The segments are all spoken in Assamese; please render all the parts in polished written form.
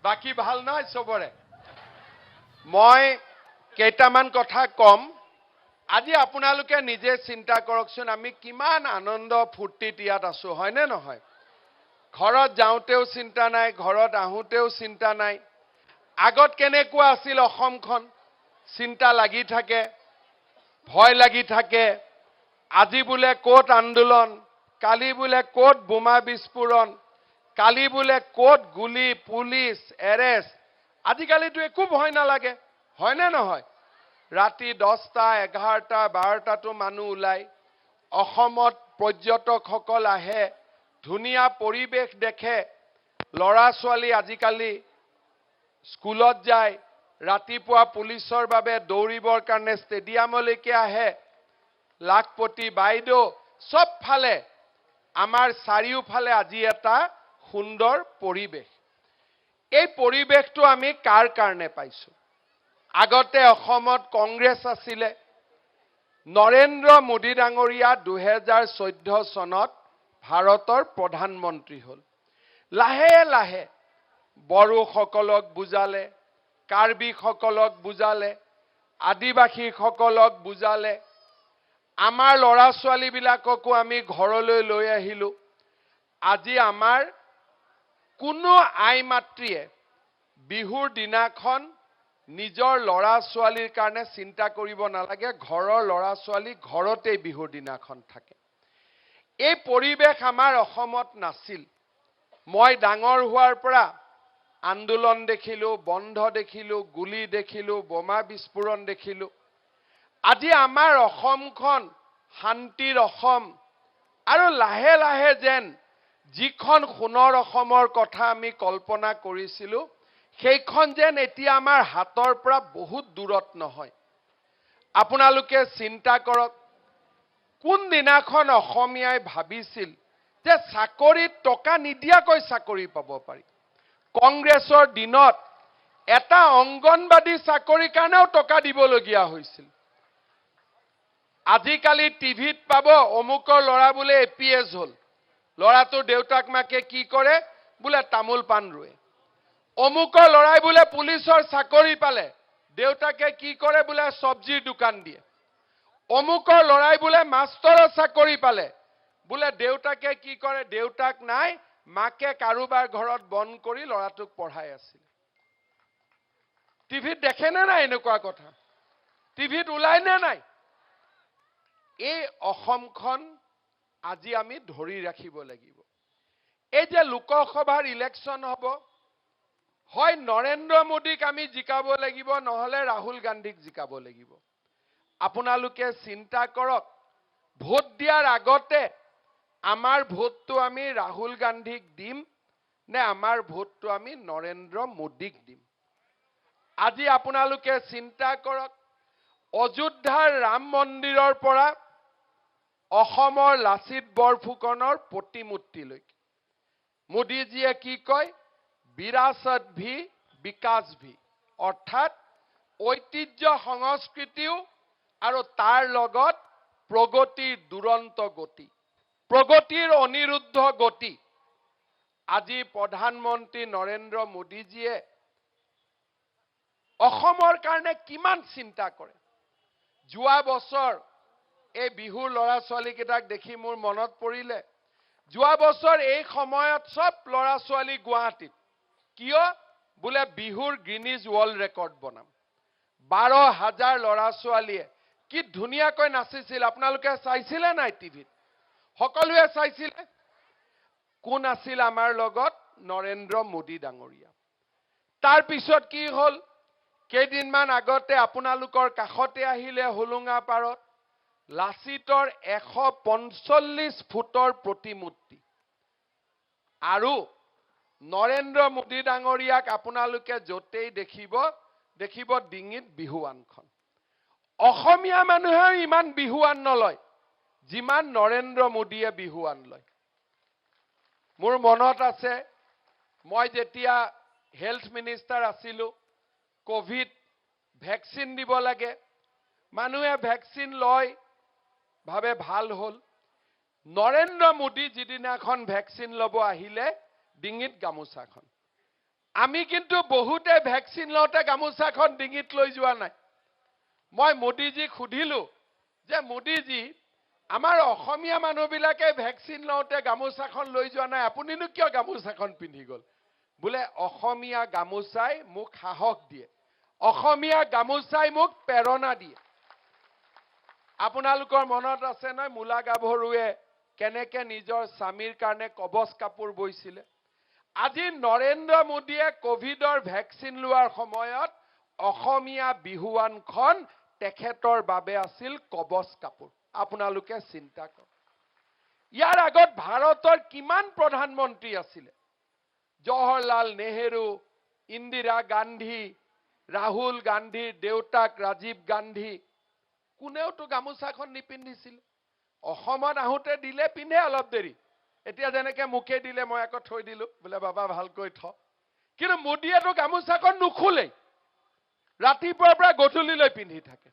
বাকি ভাল নহয় সবৰে মই কেইটামান কথা কম আজি আপোনালোকে নিজে চিন্তা কৰকচোন আমি কিমান আনন্দ ফূৰ্তিত ইয়াত আছো হয়নে নহয় ঘৰত যাওঁতেও চিন্তা নাই ঘৰত আহোতেও চিন্তা নাই আগত কেনেকুৱা আছিল অসমখন চিন্তা লাগি থাকে ভয় লাগি থাকে আজি বোলে কোট আন্দোলন কালি বোলে কোট বোমা বিস্ফোৰণ কালি বোলে কোট গুলি পুলিশ এৰেষ্ট আজিকালিতো একো ভয় নালাগে হয়নে নহয় ৰাতি 10টা 11টা 12টাটো মানুহ ওলাই অসমত পৰ্যটকসকল আহে ধুনীয়া পৰিবেশ দেখে লৰা ছোৱালী আজিকালি স্কুলত যায় ৰাতিপুৱা পুলিচৰ বাবে দৌৰিবৰ কাৰণে ষ্টেডিয়ামলৈকে আহে লাখপতি বাইদেউ সব ফালে আমাৰ চাৰিওফালে আজি এটা সুন্দৰ পৰিবেশ এই পৰিবেশটো আমি কাৰ কাৰণে পাইছো আগতে অসমত কংগ্ৰেছ আছিলে নৰেন্দ্ৰ মোদী ডাঙৰীয়া 2014 চনত ভাৰতৰ প্ৰধানমন্ত্ৰী হল লাহে লাহে বড়োসকলক বুজালে কাৰ্বিসকলক বুজালে আদিবাসীসকলক বুজালে আমাৰ লৰা ছোৱালী বিলাককো আমি ঘৰলৈ লৈ আহিলো আজি আমাৰ কোনো আই মাতৃয়ে বিহুৰ দিনাখন নিজৰ লৰা ছোৱালীৰ কাৰণে চিন্তা কৰিব নালাগে ঘৰৰ লৰা ছোৱালী ঘৰতে বিহুৰ দিনাখন থাকে এই পৰিবেশ আমাৰ অসমত নাছিল মই ডাঙৰ হোৱাৰ পৰা আন্দোলন দেখিলো বন্ধ দেখিলো গুলি দেখিলো বোমা বিস্ফোৰণ দেখিলো আজি আমাৰ অসমখন শান্তিৰ অসম আৰু লাহে লাহে যেন যিখন সোণৰ অসমৰ কথা আমি কল্পনা কৰিছিলো সেইখন যেন এতিয়া আমাৰ হাতৰ পৰা বহুত দূৰত নহয় আপোনালোকে চিন্তা কৰক কোন দিনাখন অসমীয়াই ভাবিছিল যে চাকৰিত টকা নিদিয়াকৈ চাকৰি পাব পাৰি কংগ্ৰেছৰ দিনত এটা অংগনবাদী চাকৰিৰ কাৰণেও টকা দিবলগীয়া হৈছিল আজিকালি টিভিত পাব অমুকৰ লৰা বোলে এপিএছ হল লৰাটোৰ দেউতাক মাকে কি কৰে বোলে তামোল পাণ ৰুৱে অমুকৰ লৰাই বোলে পুলিচৰ চাকৰি পালে দেউতাকে কি কৰে বোলে সবজিৰ দোকান দিয়ে অমুকৰ লৰাই বোলে মাষ্টৰৰ চাকৰি পালে বোলে দেউতাকে কি কৰে দেউতাক নাই মাকে কাৰোবাৰ ঘৰত বন কৰি লৰাটোক পঢ়াই আছিল টিভিত দেখে না নাই এনেকুৱা কথা টিভিত ওলাই না নাই এই অসমখন আজি আমি ধৰি ৰাখিব লাগিব এই যে লোকসভাৰ ইলেকশ্যন হ'ব হয় নৰেন্দ্ৰ মোদীক আমি জিকাব লাগিব নহলে ৰাহুল গান্ধীক জিকাব লাগিব আপোনালোকে চিন্তা কৰক ভোট দিয়াৰ আগতে আমাৰ ভোটটো আমি ৰাহুল গান্ধীক দিম নে আমাৰ ভোটটো আমি নৰেন্দ্ৰ মোদীক দিম আজি আপোনালোকে চিন্তা কৰক অযোধ্যাৰ ৰাম মন্দিৰৰ পৰা অসমৰ লাচিত বৰফুকনৰ প্ৰতিমূৰ্তিলৈকে মোদীজীয়ে কি কয় বিৰাসত ভি বিকাশ ভি অৰ্থাৎ ঐতিহ্য সংস্কৃতিও আৰু তাৰ লগত প্ৰগতিৰ দুৰন্ত গতি প্ৰগতিৰ অনিৰুদ্ধ গতি আজি প্ৰধানমন্ত্ৰী নৰেন্দ্ৰ মোদীজীয়ে অসমৰ কাৰণে কিমান চিন্তা কৰে যোৱা বছৰ এই বিহুৰ লৰা ছোৱালী কেইটাক দেখি মোৰ মনত পৰিলে যোৱা বছৰ এই সময়ত সব লৰা ছোৱালী গুৱাহাটীত কিয় বোলে বিহুৰ গিনিজ ৱৰ্ল্ড ৰেকৰ্ড বনাম 12,000 লৰা ছোৱালীয়ে কি ধুনীয়াকৈ নাচিছিল আপোনালোকে চাইছিলে নাই টিভিত সকলোৱে চাইছিলে কোন আছিল আমাৰ লগত নৰেন্দ্ৰ মোদী ডাঙৰীয়া তাৰ পিছত কি হল কেইদিনমান আগতে আপোনালোকৰ কাষতে আহিলে হুলুঙা পাৰত লাচিতৰ 145 ফুটৰ প্ৰতিমূৰ্তি আৰু নৰেন্দ্ৰ মোদী ডাঙৰীয়াক আপোনালোকে যতেই দেখিব ডিঙিত বিহুৱানখন অসমীয়া মানুহে ইমান বিহুৱান নলয় যিমান নৰেন্দ্ৰ মোদীয়ে বিহুৱান লয় মোৰ মনত আছে মই যেতিয়া হেলথ মিনিষ্টাৰ আছিলো কোভিড ভ্যাকচিন দিব লাগে মানুহে ভ্যাকচিন লয় ভাবে ভাল হল নৰেন্দ্ৰ মোদী যিদিনাখন ভ্যাকচিন লব আহিলে ডিঙিত গামোচাখন আমি কিন্তু বহুতে ভেকচিন লওঁতে গামোচাখন ডিঙিত লৈ যোৱা নাই মই মোদীজীক সুধিলো যে মোদীজী আমাৰ অসমীয়া মানুহবিলাকে ভেকচিন লওঁতে গামোচাখন লৈ যোৱা নাই আপুনিনো কিয় গামোচাখন পিন্ধি গ'ল বোলে অসমীয়া গামোচাই মোক সাহস দিয়ে অসমীয়া গামোচাই মোক প্ৰেৰণা দিয়ে আপোনালোকৰ মনত আছে নহয় মুলা গাভৰুৱে কেনেকে নিজৰ স্বামীৰ কাৰণে কবচ কাপোৰ বৈছিলে আজি নৰেন্দ্ৰ মোদীয়ে কোভিডৰ ভেকচিন লোৱাৰ সময়ত অসমীয়া বিহুৱানখন তেখেতৰ বাবে আছিল কবচ কাপোৰ আপোনালোকে চিন্তা কৰক ইয়াৰ আগত ভাৰতৰ কিমান প্ৰধানমন্ত্ৰী আছিল জৱাহৰলাল নেহেৰু ইন্দিৰা গান্ধী ৰাহুল গান্ধীৰ দেউতাক ৰাজীৱ গান্ধী কোনেওতো গামোচাখন নিপিন্ধিছিল অসমত আহোঁতে দিলে পিন্ধে অলপ দেৰি এতিয়া যেনেকে মুখে দিলে মই আকৌ থৈ দিলো বোলে বাবা ভালকৈ থ কিন্তু মোদীয়েতো গামোচাখন নুখুলেই ৰাতিপুৱাৰ পৰা গধূলিলৈ পিন্ধি থাকে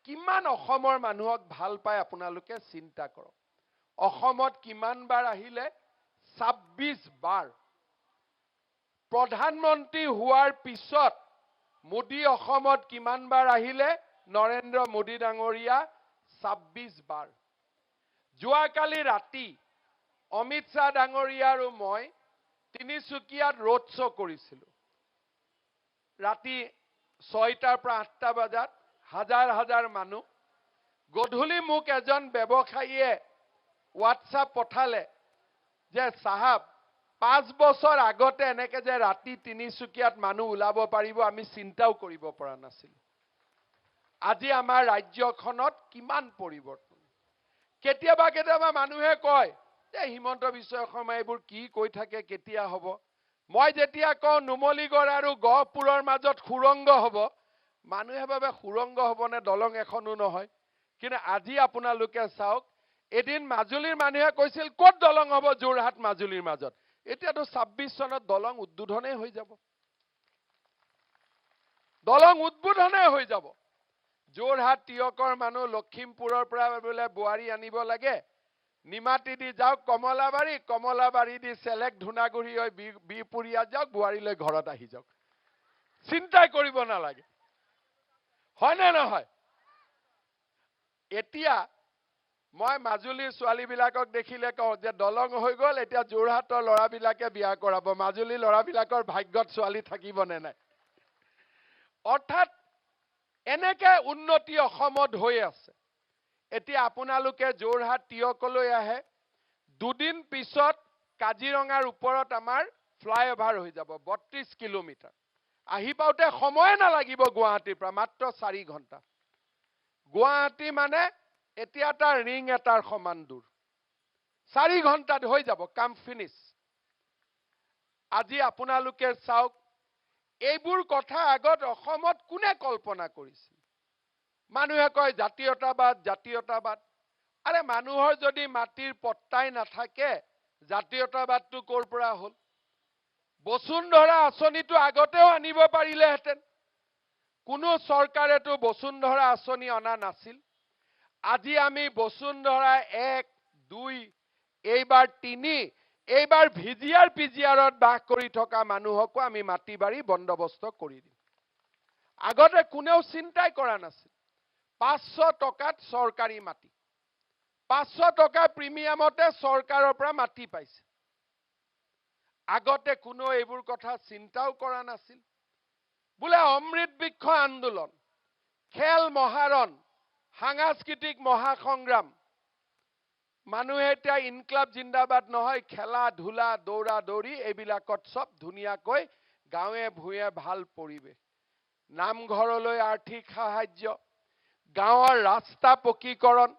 কিমান অসমৰ মানুহক ভাল পায় আপোনালোকে চিন্তা কৰক অসমত কিমান বাৰ আহিলে 26 বাৰ প্ৰধানমন্ত্ৰী হোৱাৰ পিছত মোদী অসমত কিমান বাৰ আহিলে নৰেন্দ্ৰ মোদী ডাঙৰীয়া 26 বাৰ যোৱাকালি ৰাতি অমিত শাহ ডাঙৰীয়া আৰু মই তিনিচুকীয়াত ৰোড শ্ব' কৰিছিলোঁ ৰাতি 6টাৰ পৰা 8টা বজাত হাজাৰ হাজাৰ মানুহ গধূলি মোক এজন ব্যৱসায়ীয়ে হোৱাটছআপ পঠালে যে সাহাব 5 বছৰ আগতে এনেকে যে ৰাতি তিনিচুকীয়াত মানুহ ওলাব পাৰিব আমি চিন্তাও কৰিব পৰা নাছিল আজি আমাৰ ৰাজ্যখনত কিমান পৰিৱৰ্তন কেতিয়াবা কেতিয়াবা মানুহে কয় যে হিমন্ত বিশ্ব শৰ্মা এইবোৰ কি কৈ থাকে কেতিয়া হ'ব মই যেতিয়া কওঁ নুমলীগড় আৰু গহপুৰৰ মাজত সুৰংগ হ'ব মানুহে ভাবে সুৰংগ হ'ব নে দলং এখনো নহয় কিন্তু আজি আপোনালোকে চাওক এদিন মাজুলীৰ মানুহে কৈছিল ক'ত দলং হ'ব যোৰহাট মাজুলীৰ মাজত এতিয়াতো 26 চনত দলং উদ্বোধনে হৈ যাব দলং উদ্বোধনে হৈ যাব যোৰহাট তিয়কৰ মানুহ লখিমপুৰৰ পৰা বোলে বোৱাৰী আনিব লাগে নিমাটি দি যাওক কমলাবাৰী দি চেলেক ধুনাগুৰি হৈ বিপুৰীয়া যাওক বোৱাৰীলৈ ঘৰত আহি যাওক চিন্তা কৰিব নালাগে হয় নে নহয় এতিয়া মই মাজুলীৰ ছোৱালীবিলাকক দেখিলে কওঁ যে দলং হৈ গ'ল এতিয়া যোৰহাটৰ ল'ৰাবিলাকে বিয়া কৰাব মাজুলীৰ ল'ৰাবিলাকৰ ভাগ্যত ছোৱালী থাকিব নে নাই অৰ্থাৎ এনেকে উন্নতি অসমত হৈ আছে এতিয়া আপোনালোকে যোৰহাট তিয়কলৈ আহে দুদিন পিছত কাজিৰঙাৰ ওপৰত আমাৰ ফ্লাইঅভাৰ হৈ যাব 32 কিলোমিটাৰ আহি পাওঁতে সময় নালাগিব গুৱাহাটীৰ পৰা মাত্ৰ 4 ঘণ্টা গুৱাহাটী মানে এতিয়া তাৰ ৰিং এটাৰ সমান দূৰ 4 ঘণ্টাত হৈ যাব কাম ফিনিশ আজি আপোনালোকে চাওক এইবোৰ কথা আগত অসমত কোনে কল্পনা কৰিছিল মানুহে কয় জাতীয়তাবাদ আৰে মানুহৰ যদি মাটিৰ পট্টাই নাথাকে জাতীয়তাবাদটো ক'ৰ পৰা হ'ল বসুন্ধৰা আঁচনিটো আগতেও আনিব পাৰিলেহেঁতেন কোনো চৰকাৰেতো বসুন্ধৰা আঁচনি অনা নাছিল আজি আমি বসুন্ধৰা 1, 2 এইবাৰ 3 এইবাৰ ভিজিআৰ পিজিআৰত বাস কৰি থকা মানুহকো আমি মাটি বাৰী বন্দবস্ত কৰি দিম আগতে কোনেও চিন্তাই কৰা নাছিল 500 টকাত চৰকাৰী মাটি 500 টকা প্ৰিমিয়ামতে চৰকাৰৰ পৰা মাটি পাইছে আগতে কোনো এইবোৰ কথা চিন্তাও কৰা নাছিল বোলে অমৃত বৃক্ষ আন্দোলন খেল মহাৰণ সাংস্কৃতিক মহাসংগ্ৰাম মানুহে এতিয়া ইনকলাব জিন্দাবাদ নহয় খেলা ধুলা দৌৰা দৌৰি এইবিলাকত সব ধুনীয়াকৈ গাঁৱে ভূঞে ভাল পৰিৱেশ নামঘৰলৈ আৰ্থিক সাহায্য গাঁৱৰ ৰাস্তা পকীকৰণ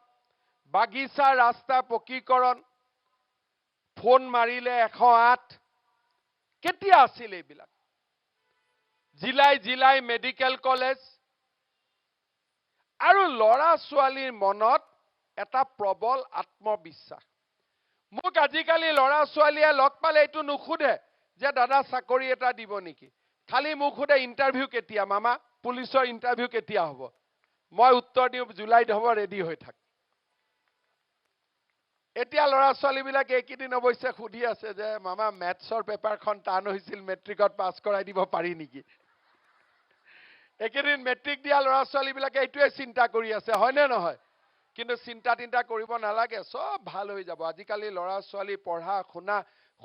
বাগিচা ৰাস্তা পকীকৰণ ফোন মাৰিলে 108 কেতিয়া আছিল এইবিলাক জিলাই মেডিকেল কলেজ আৰু লৰা ছোৱালীৰ মনত এটা প্ৰবল আত্মবিশ্বাস মোক আজিকালি লৰা ছোৱালীয়ে লগ পালে এইটো নুখুধে যে দাদা চাকৰি এটা দিব নেকি খালি মোক খুদে ইন্টাৰভিউ কেতিয়া মামা পুলিচৰ ইন্টাৰভিউ কেতিয়া হ'ব মই উত্তৰ দিওঁ জুলাইত হ'ব ৰেডি হৈ থাক এতিয়া ল'ৰা ছোৱালীবিলাকে এইকেইদিন অৱশ্যে সুধি আছে যে মামা মেথছৰ পেপাৰখন টান হৈছিল, মেট্ৰিকত পাছ কৰাই দিব পাৰি নেকি? এইকেইদিন মেট্ৰিক দিয়া ল'ৰা ছোৱালীবিলাকে এইটোৱে চিন্তা কৰি আছে, হয়নে নহয়? কিন্তু চিন্তা কৰিব নালাগে, চব ভাল হৈ যাব। আজিকালি ল'ৰা ছোৱালী পঢ়া শুনা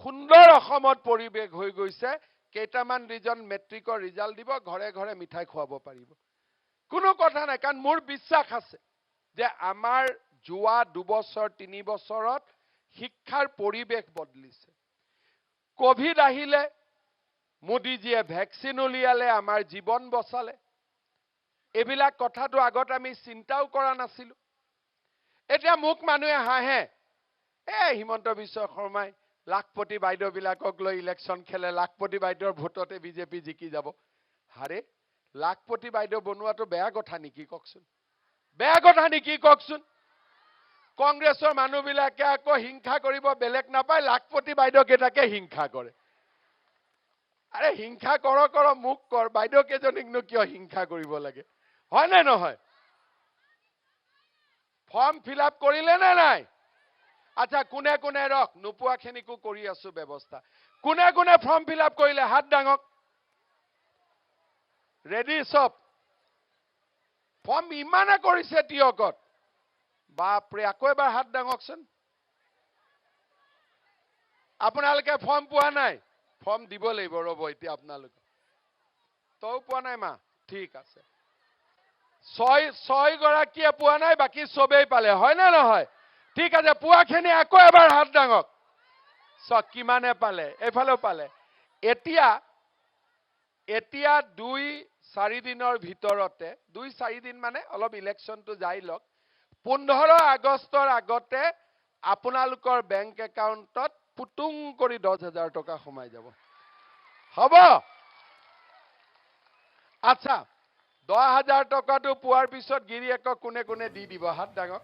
সুন্দৰ অসমত পৰিৱেশ হৈ গৈছে। কেইটামান ৰিজন মেট্ৰিকৰ ৰিজাল্ট দিব, ঘৰে ঘৰে মিঠাই খুৱাব পাৰিব, কোনো কথা নাই। কাৰণ মোৰ বিশ্বাস আছে যে আমাৰ যোৱা 2 বছৰ 3 বছৰত শিক্ষাৰ পৰিৱেশ বদলিছে। কোভিড আহিলে, মোদীজীয়ে ভেকচিন উলিয়ালে, আমাৰ জীৱন বচালে। এইবিলাক কথাটো আগত আমি চিন্তাও কৰা নাছিলো। এতিয়া মোক মানুহে হাঁহে, হিমন্ত বিশ্ব শৰ্মাই লাখপতি বাইদেউবিলাকক লৈ ইলেকশ্যন খেলে, লাখপতি বাইদেউৰ ভোটতে বিজেপি জিকি যাব। হাৰে, লাখপতি বাইদেউ বনোৱাটো বেয়া কথা নেকি কওকচোন? বেয়া কথা নেকি কওকচোন? কংগ্ৰেছৰ মানুহবিলাকে আকৌ হিংসা কৰিব বেলেগ নাপায়, লাখপতি বাইদেউ কেইটাকে হিংসা কৰে। আৰে হিংসা কৰ, মোক কৰ, বাইদেউ কেইজনীকনো কিয় হিংসা কৰিব লাগে? হয়নে নহয়? ফৰ্ম ফিল আপ কৰিলে নে নাই? আচ্ছা, কোনে কোনে ৰখ, নোপোৱাখিনিকো কৰি আছো ব্যৱস্থা। কোনে কোনে ফৰ্ম ফিল আপ কৰিলে হাত দাঙক। ৰেডি চব? ফৰ্ম ইমানে কৰিছে টিয়কত, বাপৰে। আকৌ এবাৰ হাত দাঙকচোন। আপোনালোকে ফৰ্ম পোৱা নাই? ফৰ্ম দিব লাগিব, ৰ'ব এতিয়া আপোনালোকে। তও পোৱা নাই মা? ঠিক আছে। 6 গৰাকীয়ে পোৱা নাই, বাকী চবেই পালে, হয় নে নহয়? ঠিক আছে, পোৱাখিনি আকৌ এবাৰ হাত দাঙক। চক কিমানে পালে, এইফালেও পালে। এতিয়া 2-4 দিনৰ ভিতৰতে, 2-4 দিন মানে অলপ ইলেকশ্যনটো যাই লওক, 15 আগষ্টৰ আগতে আপোনালোকৰ বেংক একাউণ্টত পুতুং কৰি 10,000 টকা সোমাই যাব। হ'ব? আচ্ছা, 10,000 টকাটো পোৱাৰ পিছত গিৰিয়েকক কোনে কোনে দি দিব? হাত দাঙক।